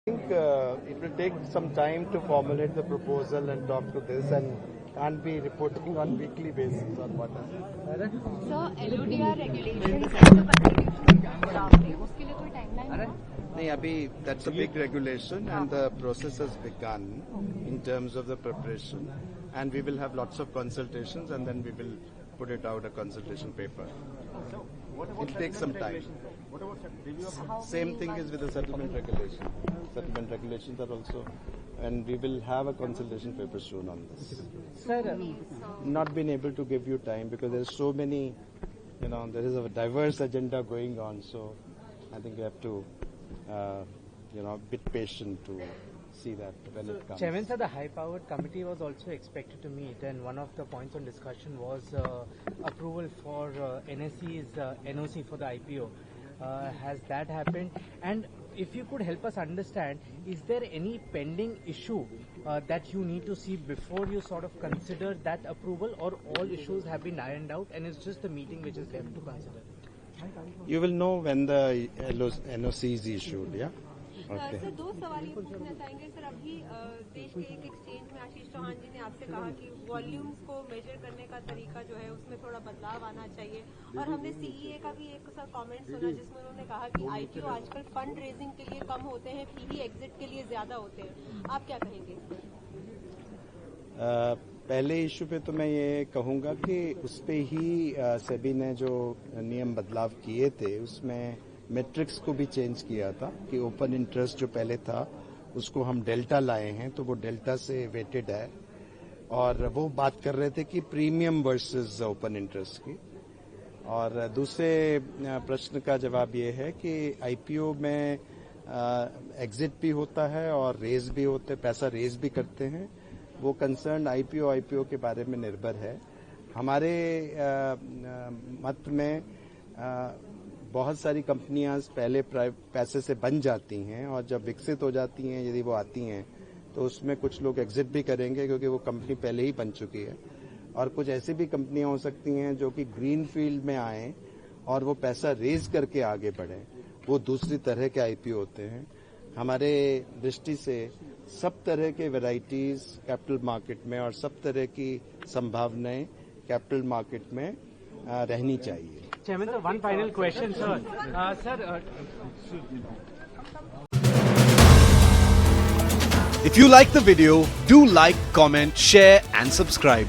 I think it will take some time to formulate the proposal and talk to this, and can't be reporting on weekly basis on what happens. Sir, LODR regulations कैसे constitution draft है उसके लिए कोई timeline है? नहीं, अभी that's a big regulation and the process has begun in terms of the preparation, and we will have lots of consultations and then we will put it out a consultation paper. It will take some time. Same thing is with the settlement regulation. Settlement regulations are also, and we will have a consultation paper soon on this. Sir, Not been able to give you time because there's so many, there is a diverse agenda going on. So I think you have to, bit patient to see that when it comes. Chairman, sir, the high-powered committee was also expected to meet, and one of the points on discussion was approval for NSE's NOC for the IPO. Has that happened? And if you could help us understand, is there any pending issue that you need to see before you sort of consider that approval, or all issues have been ironed out and it's just the meeting which is left to consider? You will know when the NOC is issued, yeah? Okay. Sir, दो सवाल ये पूछना चाहेंगे sir. अभी देश के एक exchange में आशीष चौहान जी ने आपसे कहा कि वॉल्यूम्स को मेजर करने का तरीका जो है उसमें थोड़ा बदलाव आना चाहिए, और हमने सीईए का भी एक सर कमेंट सुना जिसमें उन्होंने कहा कि आईपीओ आजकल फंड रेजिंग के लिए कम होते हैं, पीई एग्जिट के लिए ज्यादा होते हैं। आप क्या कहेंगे? पहले इशू पे तो मैं ये कहूंगा कि उस पे ही सेबी ने जो नियम बदलाव किए थे उसमें मैट्रिक्स को भी चेंज किया था कि ओपन इंटरेस्ट जो पहले था उसको हम डेल्टा लाए हैं, तो वो डेल्टा से वेटेड है, और वो बात कर रहे थे कि प्रीमियम वर्सेस ओपन इंटरेस्ट की। और दूसरे प्रश्न का जवाब ये है कि आईपीओ में एग्जिट भी होता है और रेज भी होते, पैसा रेज भी करते हैं। वो कंसर्न आईपीओ के बारे में निर्भर है। हमारे मत में बहुत सारी कंपनियां पहले पैसे से बन जाती हैं, और जब विकसित हो जाती हैं, यदि वो आती हैं, तो उसमें कुछ लोग एग्जिट भी करेंगे क्योंकि वो कंपनी पहले ही बन चुकी है। और कुछ ऐसी भी कंपनियां हो सकती हैं जो कि ग्रीन फील्ड में आए और वो पैसा रेज करके आगे बढ़े, वो दूसरी तरह के आईपीओ होते हैं। हमारे दृष्टि से सब तरह के वैरायटीज कैपिटल मार्केट में और सब तरह की संभावनाएं कैपिटल मार्केट में रहनी चाहिए। Chairman, sir, one final question, sir. If you like the video, do like, comment, share and subscribe.